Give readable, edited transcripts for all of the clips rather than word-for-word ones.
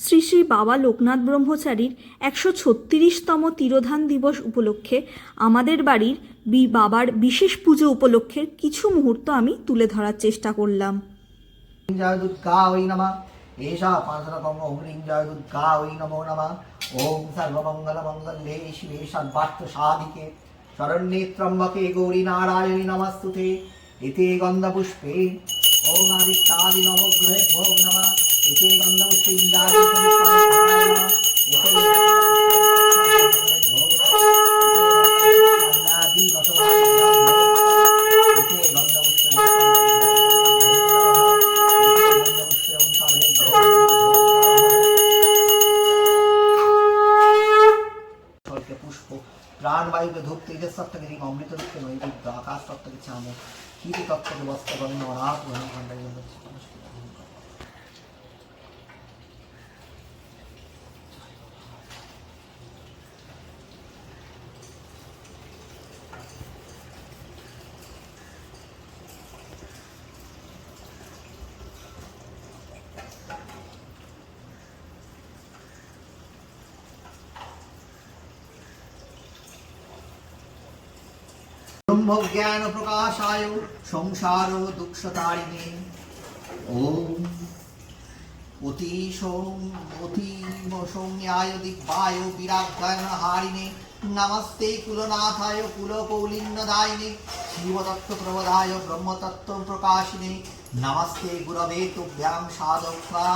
শ্রী শ্রী বাবা লোকনাথ ব্রহ্মচারীর 136তম তিরোধান দিবস উপলক্ষে আমাদের বাড়ির বাবার বিশেষ পুজো উপলক্ষের কিছু মুহূর্ত আমি তুলে ধরার চেষ্টা করলাম। जय दुर्गा वै नमः एषा पांसरकं ह्रीं जय दुर्गा वै नमो नमः ओम सर्वमंगलमंगल्ये शिवे सर्वार्थसाधिके शरण्ये त्र्यंबके गौरी नारायणि नमस्तुते इति गन्धपुष्पे ओम आदित्यादि नवग्रहेभ्यो नमः इति गन्धपुष्पे प्राणवायु धूप तेजस सप्त गिरी अमृत रूप नैवेद्य आकाश तत्व के छामो कीर्ति तत्व के वस्त्र गण अनाथ गण खंड ब्रह्म ज्ञान प्रकाशाय संसार दुःखतारिणे ओम अतिशोम्याय दिग्वाय विरागायनहारिणे नमस्ते कुलनाथाय कुलकौलिन्यदायिने शिवतत्व प्रवदाय ब्रह्मतत्व प्रकाशिने नमस्ते गुरवे तुभ्यां साधुका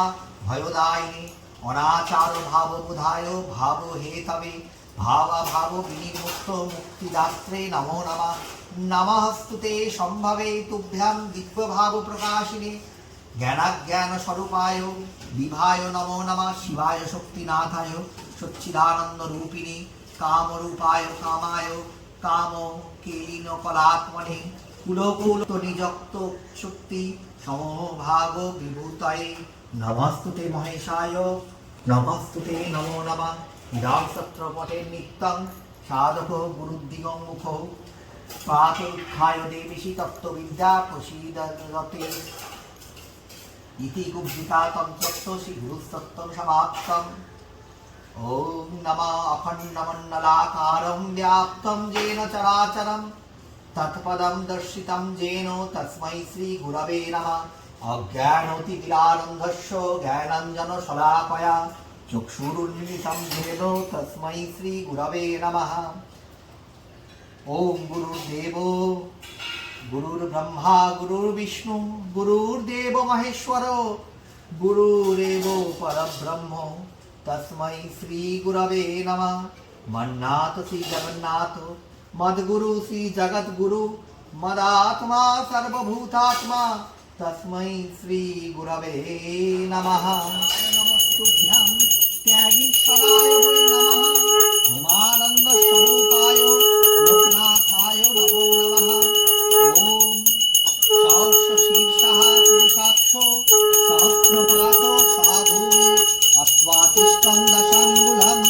भयोदायिने अनाचार भावबुधाय भाव हेतवे भाव भाव विनिर्मुक्त मुक्तिदात्रे नमो नमः नमस्तुते संभवे तुभ्यां दिव्य भाव प्रकाशिने ज्ञानाज्ञान स्वरूपाय विभाय नमो नमः शिवाय शक्तिनाथाय सच्चिदानंद रूपिणे काम रूपाय कामाय काम केलिन कलात्मने कुलकुल निजक्त शक्ति समभाग विभूताय नमस्तुते महेशाय नमस्तुते नमो नमः इदां सत्रपटे नित्यं साधक गुरुदिगं मुखो प्रातरुत्थाय देवीशी तत्त्वविद्या प्रसीदते इति गुब्धिता तन्त्रत्व श्री गुरुस्तत्त्वं समाप्तम् ॐ नमः अखण्डमण्डलाकारं व्याप्तं येन चराचरं तत्पदं दर्शितं येन तस्मै श्री गुरवे नमः अज्ञानतिमिरान्धस्य ज्ञानाञ्जनशलाकया चक्षुरुन्मिलितं येन तस्मै श्री गुरवे नमः ओम गुरुर्देवो गुरुर्ब्रह्मा गुरुर्विष्णु गुरुर्देव महेश्वर गुरुरेव परब्रह्म तस्मै श्री गुरवे नमः मन्नाथ श्री जगन्नाथ मद्गुरु श्री जगद्गुरु मदात्मा सर्वभूतात्मा तस्मै श्री गुरवे नमः नमस्तुभ्यां त्यागीश्वराय वै नमः उमानंद स्वरूपाय लोकनाथाय नमो नमः ओम सहस्रशीर्षः पुरुषाक्षो सहस्रपादो साधुः अश्वातिष्ठं दशाङ्गुलम्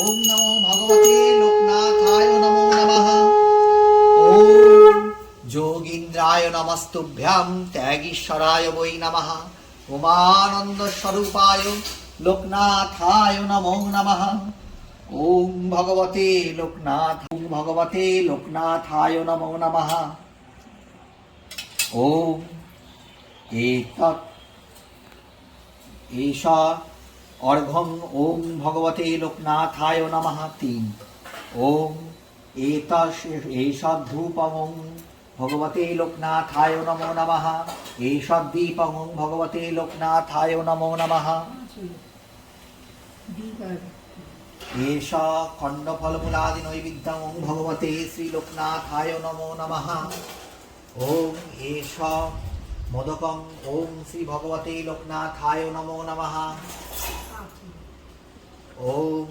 ओम नमो भगवते लोकनाथाय नमो नमः ओम जोगीन्द्राय नमस्तुभ्यां त्यागीश्वराय वै नमः उमानंद स्वरूपाय लोकनाथाय नमो नमः ओम भगवते लोकनाथाय नमो नमः ओम एषा अर्घ्यं ओम भगवते लोकनाथाय नमः 3 ओम एषा धूपं भगवते लोकनाथाय नमो नमः एषा दीपं भगवते लोकनाथाय नमो नमः एषा खण्डफलमूलादि नैवेद्यं भगवते श्री लोकनाथाय नमो नमः ओम एषा मोदकं ओम श्री भगवते लोकनाथाय नमो नमः ओम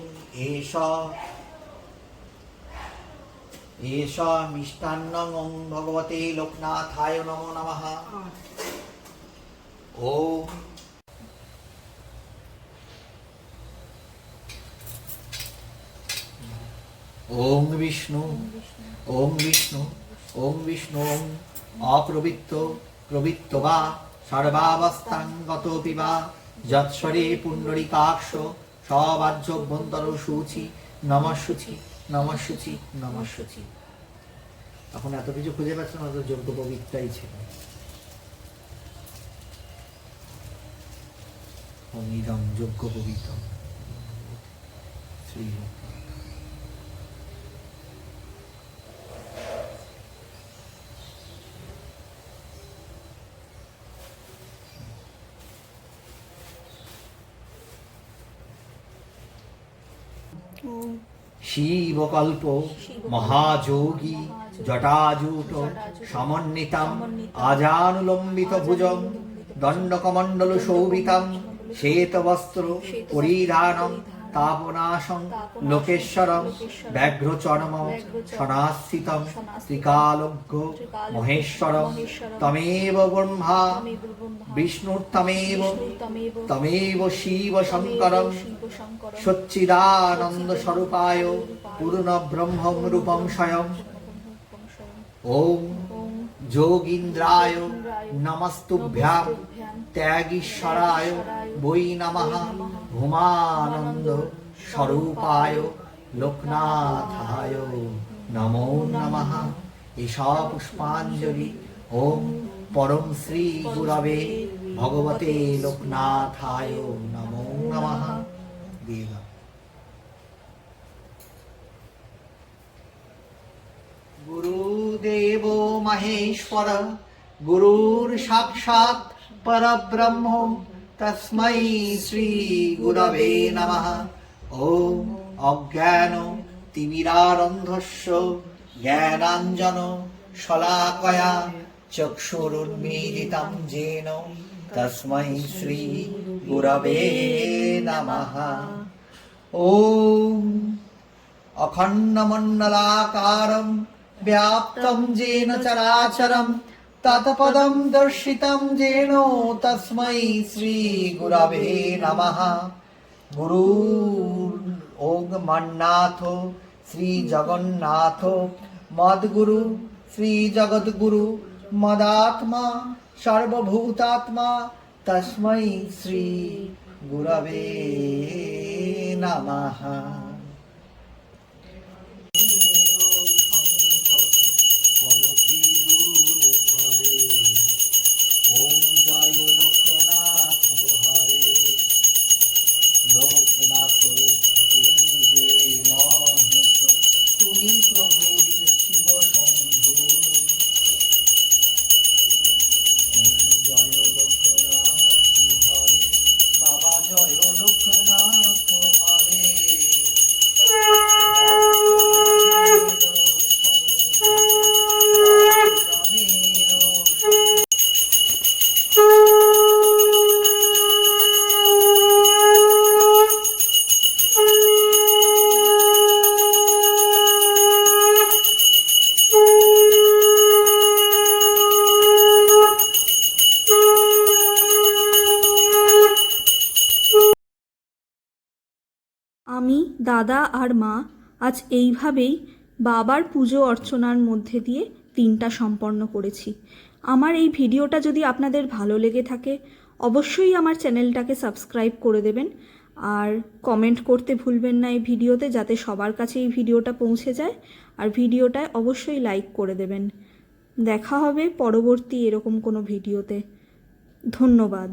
एषा मिष्टान्नं ओम भगवते लोकनाथाय नमो नमः ओम ओम विष्णु ओम विष्णु ओम विष्णु अपवित्रो प्रवृत्तो वा सर्वावस्थां गतोऽपि वा যৎস্বরে পুণ্ডরিকাক্ষ সবাহ্যভ্যন্তর শুচি নমঃশুচি নমঃশুচি নমঃশুচি। এখন এত কিছু খুঁজে পাচ্ছ না, তো যোগ্য পবিত্রাই ছিল। অমিদম যোগ্য পবিত্র শ্রী শিবকল্প মহাযোগী জটাজূট সমন্বিতম আজানুলম্বিত ভুজং দণ্ডকমণ্ডল শোভিতম শ্বেতবস্ত্র পরিধানম তাপনাশং লোকেশ্বরম ব্যাঘ্রচরম সনাস্থিতম ত্রিকালজ্ঞ মহেশ্বরম তমেব ব্রহ্মা বিষ্ণুর্তমেব তমেব শিব শঙ্করম সচ্চিদানন্দ স্বরূপায় পূর্ণ ব্রহ্মং রূপং স্বয়ং। ওম যোগীন্দ্রায় নমস্তুভ্যাম ত্যাগীশ্বরায় বৈ নমঃ ভূমানন্দ স্বরূপায় লোকনাথায় নমো নমঃ। এষা পুষ্পাঞ্জলি ওম পরম শ্রী গুরবে ভগবতে লোকনাথায় নমো নমঃ। দেবা গুরুদেব মহেশ্বর গুরুর সাক্ষাৎ পরব্রহ্ম তস্मै শ্রী গুরবে নমঃ। ওম অজ্ঞান তিমিরারন্ধস্য জ্ঞানাঞ্জন শলাকয়া চক্ষুরুন্মীলিতং येन তস্मै শ্রী গুরবে নমঃ। ওম অখণ্ডমণ্ডলাকারম व्याप्तं येन चराचरं तत्पदं दर्शितं येन तस्मै श्री गुरवे नमः। गुरु ओम मन्नाथ श्री जगन्नाथ मद्गुरु श्री जगद्गुरु मदात्मा सर्वभूतात्मा तस्मै श्री गुरवे नमः। আমি, দাদা আর মা আজ এইভাবেই বাবার পুজো অর্চনার মধ্যে দিয়ে দিনটা সম্পন্ন করেছি। আমার এই ভিডিওটা যদি আপনাদের ভালো লেগে থাকে অবশ্যই আমার চ্যানেলটাকে সাবস্ক্রাইব করে দেবেন আর কমেন্ট করতে ভুলবেন না এই ভিডিওতে, যাতে সবার কাছে এই ভিডিওটা পৌঁছে যায়। আর ভিডিওটায় অবশ্যই লাইক করে দেবেন। দেখা হবে পরবর্তী এরকম কোনো ভিডিওতে। ধন্যবাদ।